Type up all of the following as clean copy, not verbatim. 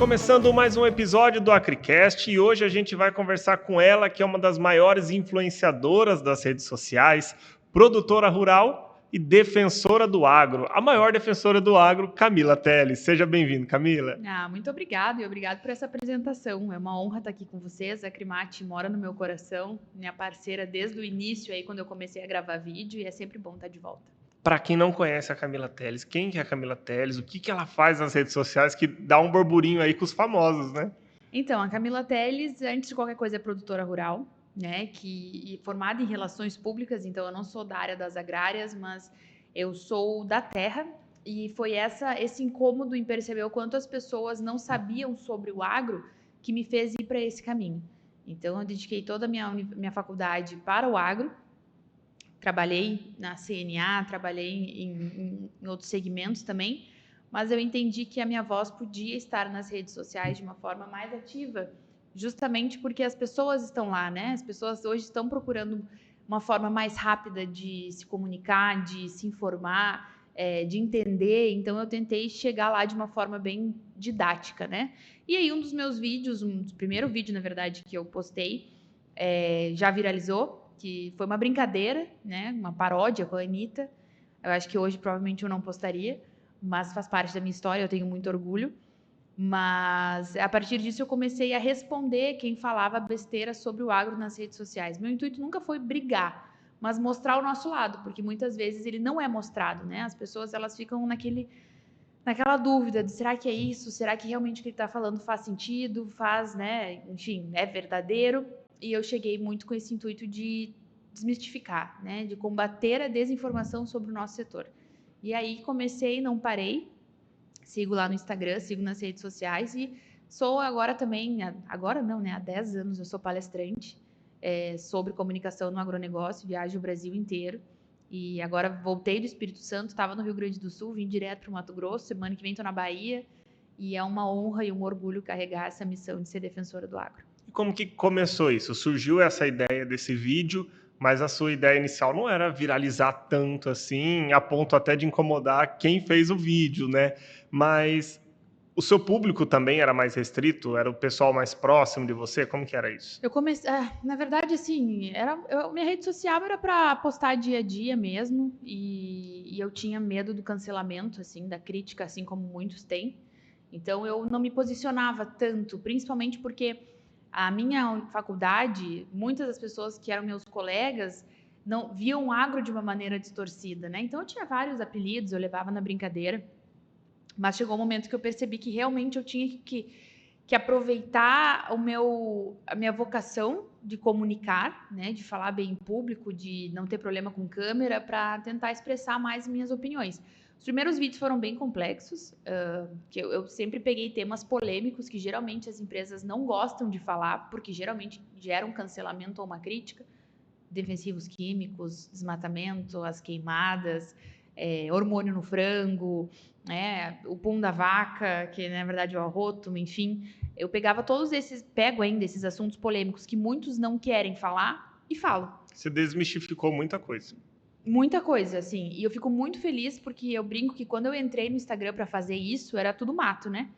começando mais um episódio do Acricast e hoje a gente vai conversar com ela, que é uma das maiores influenciadoras das redes sociais, produtora rural e defensora do agro. A maior defensora do agro, Camila Telles. Seja bem-vinda, Camila. Muito obrigada e obrigado por essa apresentação. É uma honra estar aqui com vocês. A Acrimate mora no meu coração, minha parceira desde o início, aí quando eu comecei a gravar vídeo, e é sempre bom estar de volta. Para quem não conhece a Camila Telles, quem é a Camila Telles? O que ela faz nas redes sociais que dá um burburinho aí com os famosos, né? Então, a Camila Telles, antes de qualquer coisa, é produtora rural, né? Formada em relações públicas, então eu não sou da área das agrárias, mas eu sou da terra. E foi esse incômodo em perceber o quanto as pessoas não sabiam sobre o agro que me fez ir para esse caminho. Então, eu dediquei toda a minha faculdade para o agro. Trabalhei na CNA, trabalhei em outros segmentos também, mas eu entendi que a minha voz podia estar nas redes sociais de uma forma mais ativa, justamente porque as pessoas estão lá, né? As pessoas hoje estão procurando uma forma mais rápida de se comunicar, de se informar, de entender. Então, eu tentei chegar lá de uma forma bem didática, né? E aí, um dos meus vídeos, primeiro vídeo, na verdade, que eu postei, já viralizou, que foi uma brincadeira, né? Uma paródia com a Anitta. Eu acho que hoje provavelmente eu não postaria, mas faz parte da minha história, eu tenho muito orgulho. Mas a partir disso eu comecei a responder quem falava besteira sobre o agro nas redes sociais. Meu intuito nunca foi brigar, mas mostrar o nosso lado, porque muitas vezes ele não é mostrado, né? As pessoas elas ficam naquela dúvida de será que é isso? Será que realmente o que ele está falando faz sentido? Faz, né? Enfim, é verdadeiro? E eu cheguei muito com esse intuito de desmistificar, né? De combater a desinformação sobre o nosso setor. E aí comecei, não parei, sigo lá no Instagram, sigo nas redes sociais e sou agora também, agora não, né? Há 10 anos eu sou palestrante sobre comunicação no agronegócio, viajo o Brasil inteiro. E agora voltei do Espírito Santo, estava no Rio Grande do Sul, vim direto para o Mato Grosso, semana que vem estou na Bahia. E é uma honra e um orgulho carregar essa missão de ser defensora do agro. E como que começou isso? Surgiu essa ideia desse vídeo, mas a sua ideia inicial não era viralizar tanto assim, a ponto até de incomodar quem fez o vídeo, né? Mas o seu público também era mais restrito? Era o pessoal mais próximo de você? Como que era isso? Eu comecei, na verdade, assim, minha rede social era para postar dia a dia mesmo, e eu tinha medo do cancelamento, assim, da crítica, assim como muitos têm. Então eu não me posicionava tanto, principalmente porque a minha faculdade, muitas das pessoas que eram meus colegas não viam o agro de uma maneira distorcida, né? Então eu tinha vários apelidos, eu levava na brincadeira, mas chegou um momento que eu percebi que realmente eu tinha que aproveitar a minha vocação de comunicar, né, de falar bem em público, de não ter problema com câmera, para tentar expressar mais minhas opiniões. Os primeiros vídeos foram bem complexos, que eu sempre peguei temas polêmicos que geralmente as empresas não gostam de falar, porque geralmente geram um cancelamento ou uma crítica, defensivos químicos, desmatamento, as queimadas, hormônio no frango, né, o pum da vaca, que na verdade é o arroto, enfim. Eu pego ainda esses assuntos polêmicos que muitos não querem falar e falo. Você desmistificou muita coisa. Muita coisa, assim. E eu fico muito feliz porque eu brinco que quando eu entrei no Instagram para fazer isso, era tudo mato, né?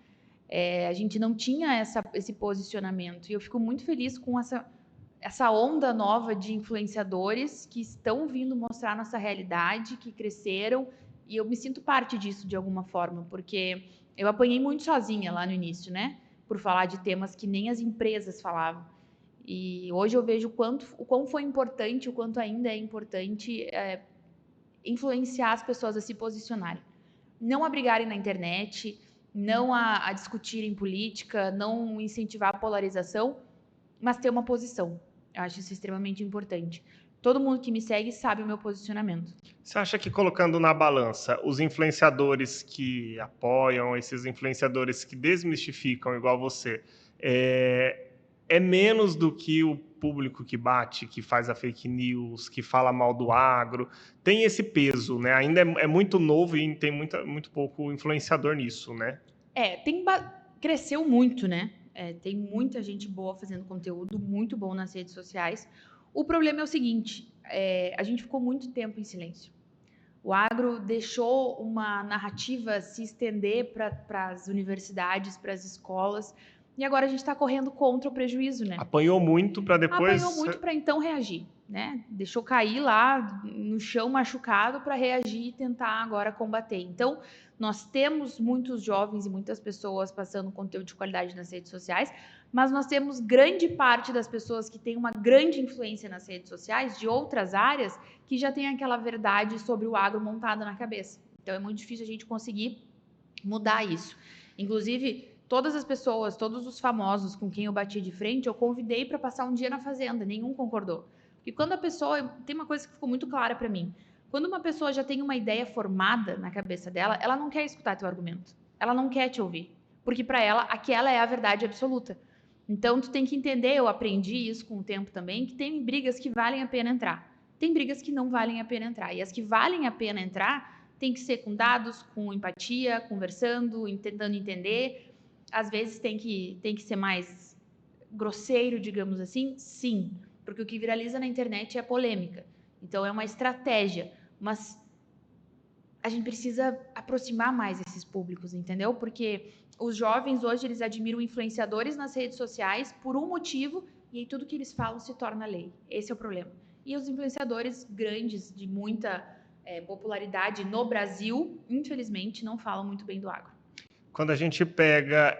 A gente não tinha esse posicionamento. E eu fico muito feliz com essa onda nova de influenciadores que estão vindo mostrar nossa realidade, que cresceram, e eu me sinto parte disso de alguma forma, porque eu apanhei muito sozinha lá no início, né? Por falar de temas que nem as empresas falavam. E hoje eu vejo o quão foi importante, o quanto ainda é importante influenciar as pessoas a se posicionarem. Não a brigarem na internet, não a discutirem política, não incentivar a polarização, mas ter uma posição. Eu acho isso extremamente importante. Todo mundo que me segue sabe o meu posicionamento. Você acha que colocando na balança os influenciadores que apoiam, esses influenciadores que desmistificam igual você, é menos do que o público que bate, que faz a fake news, que fala mal do agro? Tem esse peso, né? Ainda é muito novo e tem muito pouco influenciador nisso, né? Cresceu muito, né? Tem muita gente boa fazendo conteúdo muito bom nas redes sociais. O problema é o seguinte: a gente ficou muito tempo em silêncio. O agro deixou uma narrativa se estender para as universidades, para as escolas, e agora a gente está correndo contra o prejuízo, né? Apanhou muito para depois... Apanhou muito para então reagir, né? Deixou cair lá no chão machucado para reagir e tentar agora combater. Então, nós temos muitos jovens e muitas pessoas passando conteúdo de qualidade nas redes sociais, mas nós temos grande parte das pessoas que têm uma grande influência nas redes sociais, de outras áreas, que já tem aquela verdade sobre o agro montada na cabeça. Então, é muito difícil a gente conseguir mudar isso. Inclusive, todas as pessoas, todos os famosos com quem eu bati de frente, eu convidei para passar um dia na fazenda, nenhum concordou. Porque quando a pessoa, tem uma coisa que ficou muito clara para mim, quando uma pessoa já tem uma ideia formada na cabeça dela, ela não quer escutar teu argumento, ela não quer te ouvir, porque para ela aquela é a verdade absoluta. Então tu tem que entender, eu aprendi isso com o tempo também, que tem brigas que valem a pena entrar, tem brigas que não valem a pena entrar, e as que valem a pena entrar tem que ser com dados, com empatia, conversando, tentando entender. Às vezes tem que ser mais grosseiro, digamos assim, sim, porque o que viraliza na internet é polêmica. Então é uma estratégia, mas a gente precisa aproximar mais esses públicos, entendeu? Porque os jovens hoje eles admiram influenciadores nas redes sociais por um motivo e aí tudo que eles falam se torna lei. Esse é o problema. E os influenciadores grandes de muita popularidade no Brasil, infelizmente, não falam muito bem do agro. Quando a gente pega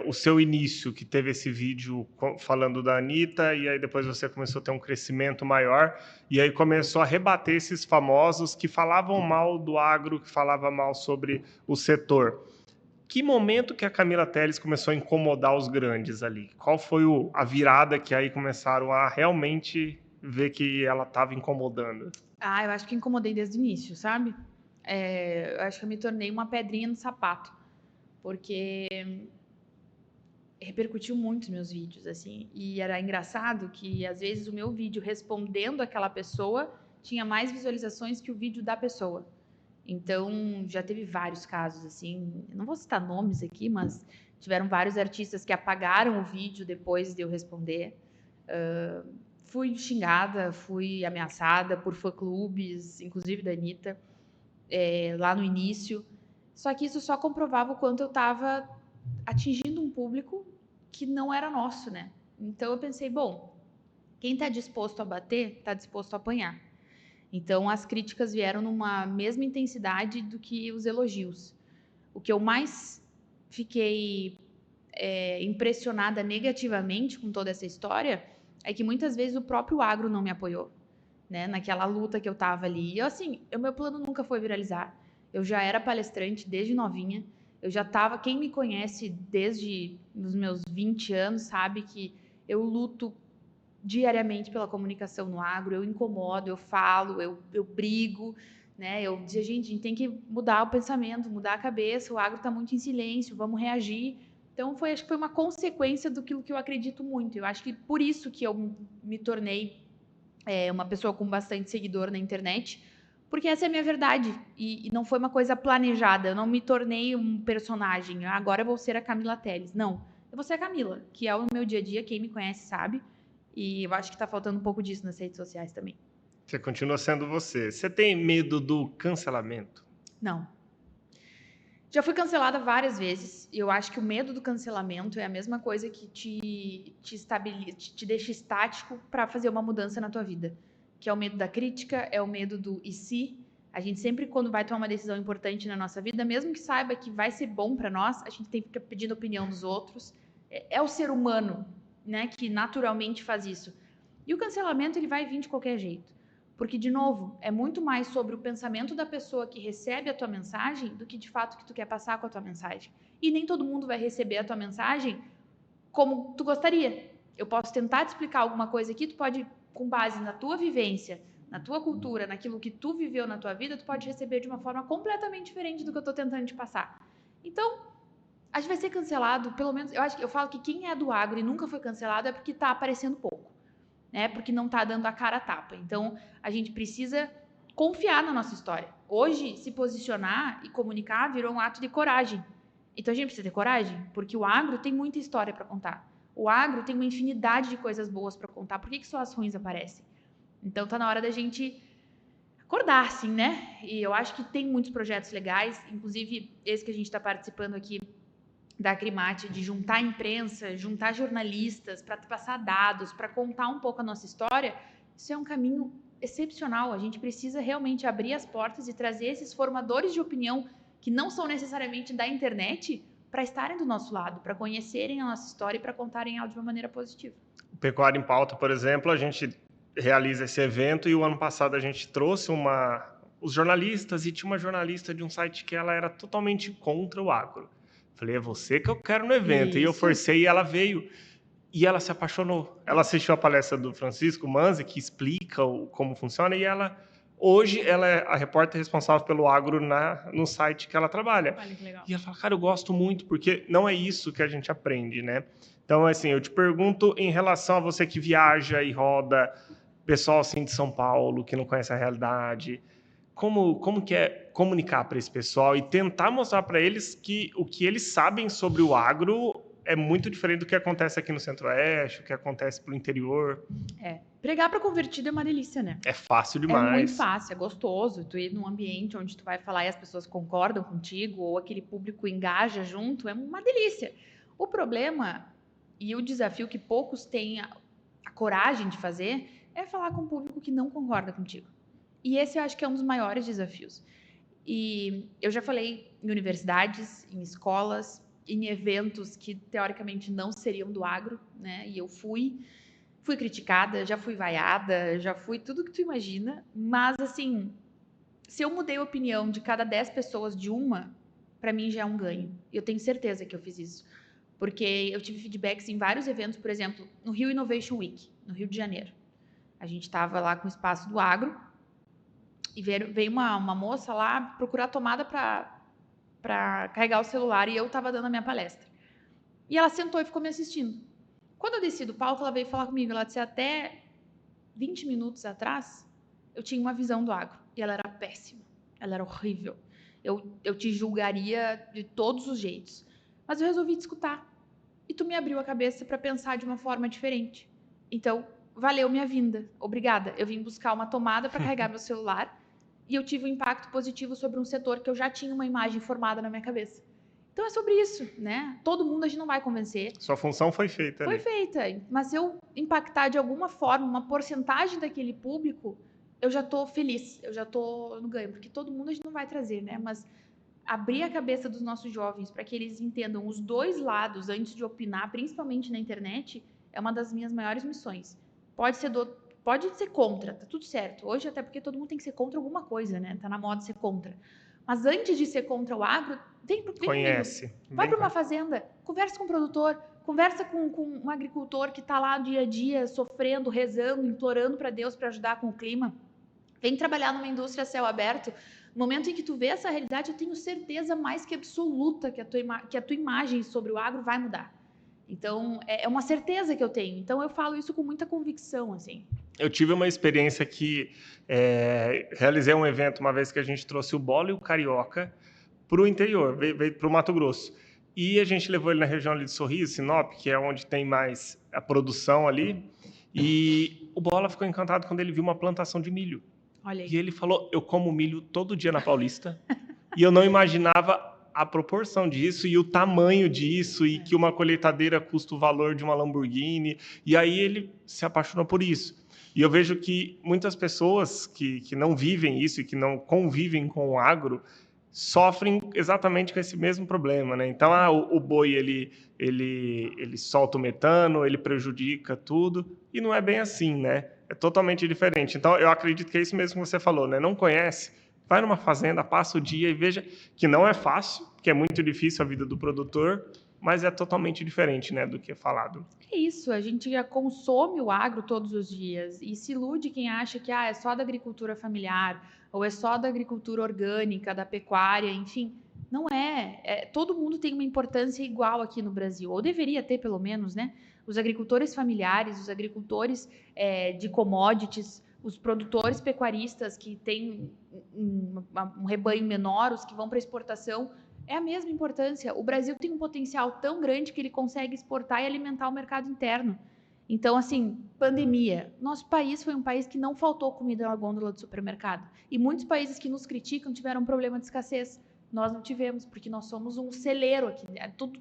o seu início, que teve esse vídeo falando da Anitta, e aí depois você começou a ter um crescimento maior, e aí começou a rebater esses famosos que falavam mal do agro, que falavam mal sobre o setor. Que momento que a Camila Teles começou a incomodar os grandes ali? Qual foi a virada que aí começaram a realmente ver que ela estava incomodando? Eu acho que incomodei desde o início, sabe? Eu acho que eu me tornei uma pedrinha no sapato, porque repercutiu muito nos meus vídeos, assim, e era engraçado que às vezes o meu vídeo respondendo aquela pessoa tinha mais visualizações que o vídeo da pessoa. Então, já teve vários casos, assim, eu não vou citar nomes aqui, mas tiveram vários artistas que apagaram o vídeo depois de eu responder. Fui xingada, fui ameaçada por fã-clubes, inclusive da Anitta, lá no início. Só que isso só comprovava o quanto eu estava atingindo um público que não era nosso, né? Então eu pensei, bom, quem está disposto a bater, está disposto a apanhar. Então as críticas vieram numa mesma intensidade do que os elogios. O que eu mais fiquei impressionada negativamente com toda essa história é que muitas vezes o próprio agro não me apoiou, né? Naquela luta que eu tava ali. E eu, assim, o meu plano nunca foi viralizar. Eu já era palestrante desde novinha. Eu já tava, quem me conhece desde os meus 20 anos sabe que eu luto diariamente pela comunicação no agro, eu incomodo, eu falo, eu brigo, né? Eu dizia, gente, a gente tem que mudar o pensamento, mudar a cabeça, o agro está muito em silêncio, vamos reagir. Então, acho que foi uma consequência do que eu acredito muito. Eu acho que por isso que eu me tornei uma pessoa com bastante seguidor na internet, porque essa é a minha verdade. E não foi uma coisa planejada. Eu não me tornei um personagem. Agora eu vou ser a Camila Teles. Não. Eu vou ser a Camila, que é o meu dia a dia. Quem me conhece sabe. E eu acho que está faltando um pouco disso nas redes sociais também. Você continua sendo você. Você tem medo do cancelamento? Não. Já fui cancelada várias vezes. E eu acho que o medo do cancelamento é a mesma coisa que te deixa estático para fazer uma mudança na tua vida. Que é o medo da crítica, é o medo do e se. A gente sempre, quando vai tomar uma decisão importante na nossa vida, mesmo que saiba que vai ser bom para nós, a gente tem que ficar pedindo a opinião dos outros. É o ser humano, né, que naturalmente faz isso. E o cancelamento, ele vai vir de qualquer jeito. Porque, de novo, é muito mais sobre o pensamento da pessoa que recebe a tua mensagem do que, de fato, o que tu quer passar com a tua mensagem. E nem todo mundo vai receber a tua mensagem como tu gostaria. Eu posso tentar te explicar alguma coisa aqui, tu pode, com base na tua vivência, na tua cultura, naquilo que tu viveu na tua vida, tu pode receber de uma forma completamente diferente do que eu tô tentando te passar. Então, a gente vai ser cancelado, pelo menos, eu falo que quem é do agro e nunca foi cancelado é porque tá aparecendo pouco, né? Porque não tá dando a cara a tapa. Então, a gente precisa confiar na nossa história. Hoje, se posicionar e comunicar virou um ato de coragem. Então, a gente precisa ter coragem, porque o agro tem muita história para contar. O agro tem uma infinidade de coisas boas para contar. Por que só as ruins aparecem? Então, tá na hora da gente acordar, assim, né? E eu acho que tem muitos projetos legais, inclusive esse que a gente está participando aqui da Acrimate, de juntar a imprensa, juntar jornalistas para passar dados, para contar um pouco a nossa história. Isso é um caminho excepcional. A gente precisa realmente abrir as portas e trazer esses formadores de opinião que não são necessariamente da internet para estarem do nosso lado, para conhecerem a nossa história e para contarem ela de uma maneira positiva. O Pecuária em Pauta, por exemplo, a gente realiza esse evento e o ano passado a gente trouxe os jornalistas e tinha uma jornalista de um site que ela era totalmente contra o agro. Falei, é você que eu quero no evento. E eu Isso. forcei e ela veio. E ela se apaixonou. Ela assistiu a palestra do Francisco Manzi, que explica como funciona, e hoje ela é a repórter responsável pelo agro no site que ela trabalha. Olha que legal. E ela fala, cara, eu gosto muito, porque não é isso que a gente aprende, né? Então, assim, eu te pergunto em relação a você que viaja e roda, pessoal assim de São Paulo, que não conhece a realidade, como que é comunicar para esse pessoal e tentar mostrar para eles que o que eles sabem sobre o agro é muito diferente do que acontece aqui no Centro-Oeste, o que acontece pro interior. Pregar para convertido é uma delícia, né? É fácil É muito demais. fácil, é gostoso. Tu ir num ambiente onde tu vai falar e as pessoas concordam contigo, ou aquele público engaja junto, é uma delícia. O problema e o desafio que poucos têm a coragem de fazer é falar com um público que não concorda contigo. E esse eu acho que é um dos maiores desafios. E eu já falei em universidades, em escolas, em eventos que teoricamente não seriam do agro, né? E eu fui criticada, já fui vaiada, já fui tudo que tu imagina, mas assim, se eu mudei a opinião de cada 10 pessoas de uma, para mim já é um ganho. E eu tenho certeza que eu fiz isso. Porque eu tive feedbacks em vários eventos, por exemplo, no Rio Innovation Week, no Rio de Janeiro. A gente estava lá com o espaço do agro e veio uma moça lá procurar tomada para carregar o celular e eu estava dando a minha palestra. E ela sentou e ficou me assistindo. Quando eu desci do palco, ela veio falar comigo. Ela disse, até 20 minutos atrás, eu tinha uma visão do agro. E ela era péssima. Ela era horrível. Eu te julgaria de todos os jeitos. Mas eu resolvi te escutar. E tu me abriu a cabeça para pensar de uma forma diferente. Então, valeu minha vinda. Obrigada. Eu vim buscar uma tomada para carregar meu celular e eu tive um impacto positivo sobre um setor que eu já tinha uma imagem formada na minha cabeça. Então é sobre isso, né? Todo mundo a gente não vai convencer. Sua função foi feita Foi ali. feita, mas se eu impactar de alguma forma uma porcentagem daquele público, eu já estou feliz, eu já estou no ganho, porque todo mundo a gente não vai trazer, né? Mas abrir a cabeça dos nossos jovens para que eles entendam os dois lados antes de opinar, principalmente na internet, é uma das minhas maiores missões. Pode ser contra, tá tudo certo. Hoje, até porque todo mundo tem que ser contra alguma coisa, né? Tá na moda ser contra. Mas antes de ser contra o agro, vem Conhece. comigo. Vai para uma fazenda, conversa com o produtor, conversa com um agricultor que está lá dia a dia, sofrendo, rezando, implorando para Deus para ajudar com o clima. Vem trabalhar numa indústria a céu aberto. No momento em que tu vê essa realidade, eu tenho certeza mais que absoluta que a tua imagem sobre o agro vai mudar. Então, é uma certeza que eu tenho. Então, eu falo isso com muita convicção, assim. Eu tive uma experiência que realizei um evento uma vez que a gente trouxe o bolo e o carioca para o interior, veio para o Mato Grosso. E a gente levou ele na região ali de Sorriso, Sinop, que é onde tem mais a produção ali. E o Bola ficou encantado quando ele viu uma plantação de milho. Olha aí. E ele falou, eu como milho todo dia na Paulista. E eu não imaginava a proporção disso e o tamanho disso e que uma colheitadeira custa o valor de uma Lamborghini. E aí ele se apaixonou por isso. E eu vejo que muitas pessoas que não vivem isso e que não convivem com o agro sofrem exatamente com esse mesmo problema, né? Então, o boi, ele solta o metano, ele prejudica tudo, e não é bem assim, né? É totalmente diferente. Então, eu acredito que é isso mesmo que você falou, né? Não conhece, vai numa fazenda, passa o dia e veja que não é fácil, que é muito difícil a vida do produtor, mas é totalmente diferente, né, do que é falado. É isso, a gente já consome o agro todos os dias e se ilude quem acha que é só da agricultura familiar ou é só da agricultura orgânica, da pecuária, enfim. Não é. Todo mundo tem uma importância igual aqui no Brasil, ou deveria ter pelo menos, né? Os agricultores familiares, os agricultores de commodities, os produtores pecuaristas que têm um rebanho menor, os que vão para exportação, é a mesma importância. O Brasil tem um potencial tão grande que ele consegue exportar e alimentar o mercado interno. Então, assim, pandemia. Nosso país foi um país que não faltou comida na gôndola do supermercado. E muitos países que nos criticam tiveram problema de escassez. Nós não tivemos, porque nós somos um celeiro aqui.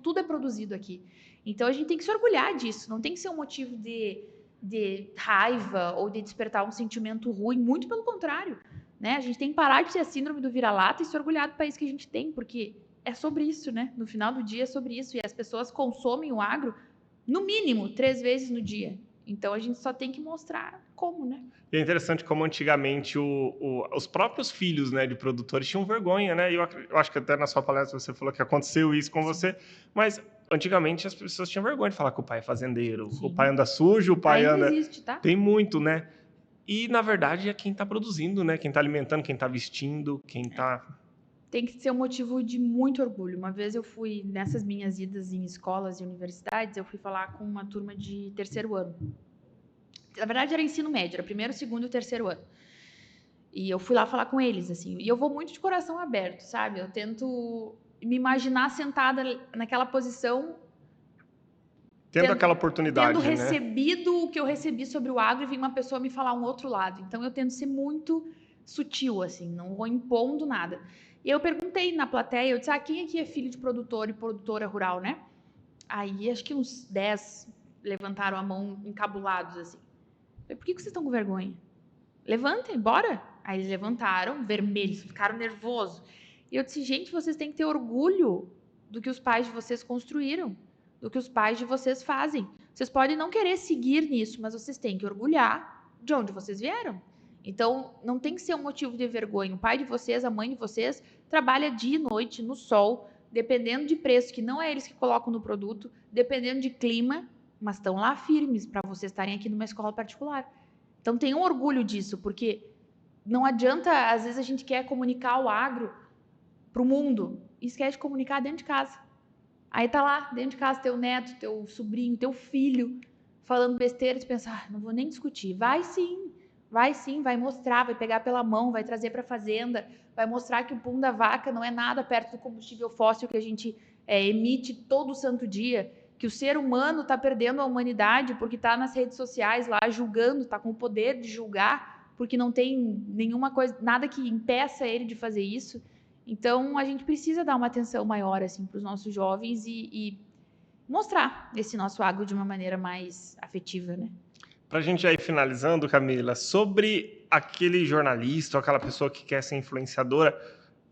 Tudo é produzido aqui. Então, a gente tem que se orgulhar disso. Não tem que ser um motivo de raiva ou de despertar um sentimento ruim. Muito pelo contrário. Né? A gente tem que parar de ter a síndrome do vira-lata e se orgulhar do país que a gente tem, porque é sobre isso, né? No final do dia é sobre isso. E as pessoas consomem o agro no mínimo 3 vezes no dia. Então a gente só tem que mostrar como, né? E é interessante como antigamente os próprios filhos, né, de produtores tinham vergonha, né? E eu acho que até na sua palestra você falou que aconteceu isso com você, mas antigamente as pessoas tinham vergonha de falar que o pai é fazendeiro, Sim. o pai anda sujo, o pai Ainda anda... existe, tá? Tem muito, né? E, na verdade, é quem está produzindo, né? Quem está alimentando, quem está vestindo, quem está... Tem que ser um motivo de muito orgulho. Uma vez eu fui, nessas minhas idas em escolas e universidades, eu fui falar com uma turma de terceiro ano. Na verdade, era ensino médio, era primeiro, segundo e terceiro ano. E eu fui lá falar com eles, assim. E eu vou muito de coração aberto, sabe? Eu tento me imaginar sentada naquela posição, Tendo aquela oportunidade, tendo né? recebido o que eu recebi sobre o agro e vir uma pessoa me falar um outro lado. Então, eu tento ser muito sutil, assim, não vou impondo nada. E eu perguntei na plateia, eu disse, quem aqui é filho de produtor e produtora rural, né? Aí, acho que uns 10 levantaram a mão encabulados, assim. Eu falei, por que vocês estão com vergonha? Levantem, bora. Aí eles levantaram, vermelhos, ficaram nervosos. E eu disse, gente, vocês têm que ter orgulho do que os pais de vocês construíram, do que os pais de vocês fazem. Vocês podem não querer seguir nisso, mas vocês têm que orgulhar de onde vocês vieram. Então, não tem que ser um motivo de vergonha. O pai de vocês, a mãe de vocês, trabalha dia e noite no sol, dependendo de preço, que não é eles que colocam no produto, dependendo de clima, mas estão lá firmes para vocês estarem aqui numa escola particular. Então, tenham orgulho disso, porque não adianta, às vezes a gente quer comunicar o agro para o mundo e esquece de comunicar dentro de casa. Aí tá lá, dentro de casa, teu neto, teu sobrinho, teu filho, falando besteira, de pensar, não vou nem discutir. Vai sim, vai mostrar, vai pegar pela mão, vai trazer para a fazenda, vai mostrar que o pum da vaca não é nada perto do combustível fóssil que a gente emite todo santo dia, que o ser humano está perdendo a humanidade porque está nas redes sociais lá julgando, está com o poder de julgar, porque não tem nenhuma coisa, nada que impeça ele de fazer isso. Então, a gente precisa dar uma atenção maior assim, para os nossos jovens e mostrar esse nosso agro de uma maneira mais afetiva, né? Para a gente já ir finalizando, Camila, sobre aquele jornalista, aquela pessoa que quer ser influenciadora,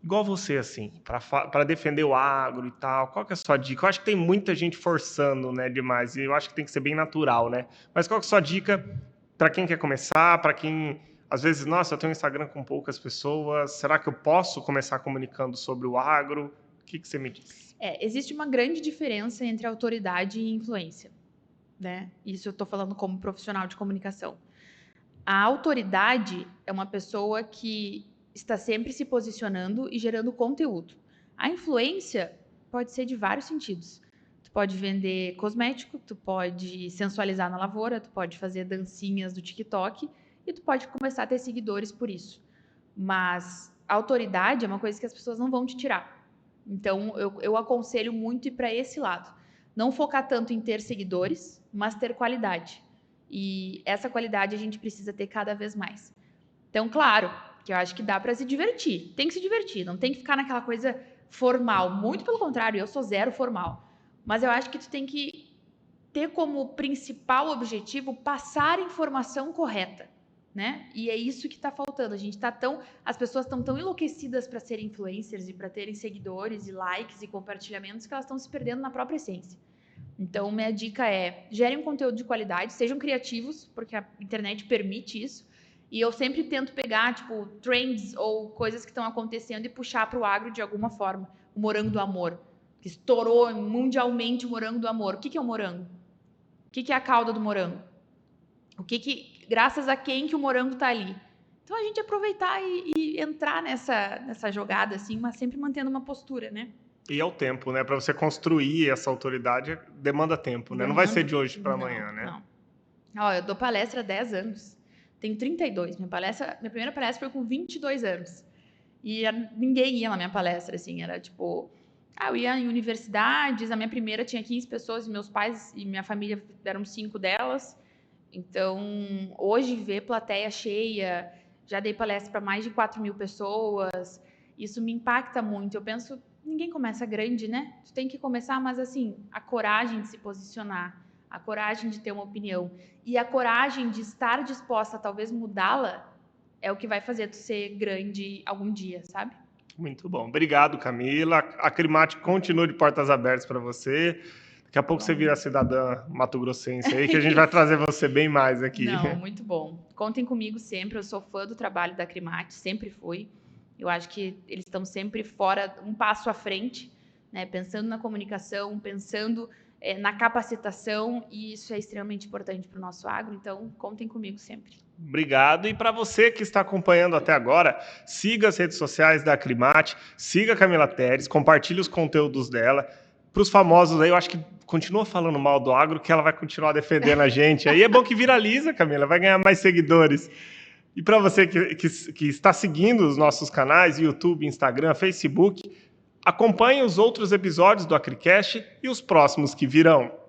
igual você, assim, para defender o agro e tal, qual que é a sua dica? Eu acho que tem muita gente forçando, né, demais, e eu acho que tem que ser bem natural, né? Mas qual que é a sua dica para quem quer começar, para quem, às vezes, nossa, eu tenho um Instagram com poucas pessoas, será que eu posso começar comunicando sobre o agro? O que você me diz? Existe uma grande diferença entre autoridade e influência, né? Isso eu estou falando como profissional de comunicação. A autoridade é uma pessoa que está sempre se posicionando e gerando conteúdo. A influência pode ser de vários sentidos. Tu pode vender cosmético, tu pode sensualizar na lavoura, tu pode fazer dancinhas do TikTok e tu pode começar a ter seguidores por isso. Mas a autoridade é uma coisa que as pessoas não vão te tirar. Então, eu aconselho muito ir para esse lado. Não focar tanto em ter seguidores, mas ter qualidade. E essa qualidade a gente precisa ter cada vez mais. Então, claro, que eu acho que dá para se divertir. Tem que se divertir, não tem que ficar naquela coisa formal. Muito pelo contrário, eu sou zero formal. Mas eu acho que tu tem que ter como principal objetivo passar a informação correta, né? E é isso que está faltando. As pessoas estão tão enlouquecidas para serem influencers e para terem seguidores e likes e compartilhamentos que elas estão se perdendo na própria essência. Então, minha dica é: gerem um conteúdo de qualidade, sejam criativos, porque a internet permite isso. E eu sempre tento pegar, tipo, trends ou coisas que estão acontecendo e puxar para o agro de alguma forma. O morango do amor, que estourou mundialmente o morango do amor. O que é o morango? O que é a cauda do morango? Graças a quem que o morango está ali? Então, a gente aproveitar e entrar nessa jogada, assim, mas sempre mantendo uma postura, né? E é o tempo, né? Para você construir essa autoridade, demanda tempo, né? Não vai ser de hoje para amanhã, né? Não. Ó, eu dou palestra há 10 anos. Tenho 32. Minha primeira palestra foi com 22 anos. E ninguém ia na minha palestra, assim. Era tipo... eu ia em universidades. A minha primeira tinha 15 pessoas. E meus pais e minha família eram 5 delas. Então, hoje, ver plateia cheia, já dei palestra para mais de 4.000 pessoas, isso me impacta muito. Eu penso, ninguém começa grande, né? Tu tem que começar, mas assim, a coragem de se posicionar, a coragem de ter uma opinião e a coragem de estar disposta a talvez mudá-la é o que vai fazer tu ser grande algum dia, sabe? Muito bom. Obrigado, Camila. A Crimate continua de portas abertas para você. Daqui a pouco você vira cidadã mato-grossense aí, que a gente vai trazer você bem mais aqui. Não, muito bom. Contem comigo sempre, eu sou fã do trabalho da Crimate, sempre fui. Eu acho que eles estão sempre fora, um passo à frente, né? Pensando na comunicação, pensando na capacitação, e isso é extremamente importante para o nosso agro, então contem comigo sempre. Obrigado. E para você que está acompanhando até agora, siga as redes sociais da Crimate, siga a Camila Teres, compartilhe os conteúdos dela. Para os famosos aí, eu acho que continua falando mal do agro, que ela vai continuar defendendo a gente. Aí é bom que viraliza, Camila, vai ganhar mais seguidores. E para você que está seguindo os nossos canais, YouTube, Instagram, Facebook, acompanhe os outros episódios do AcriCast e os próximos que virão.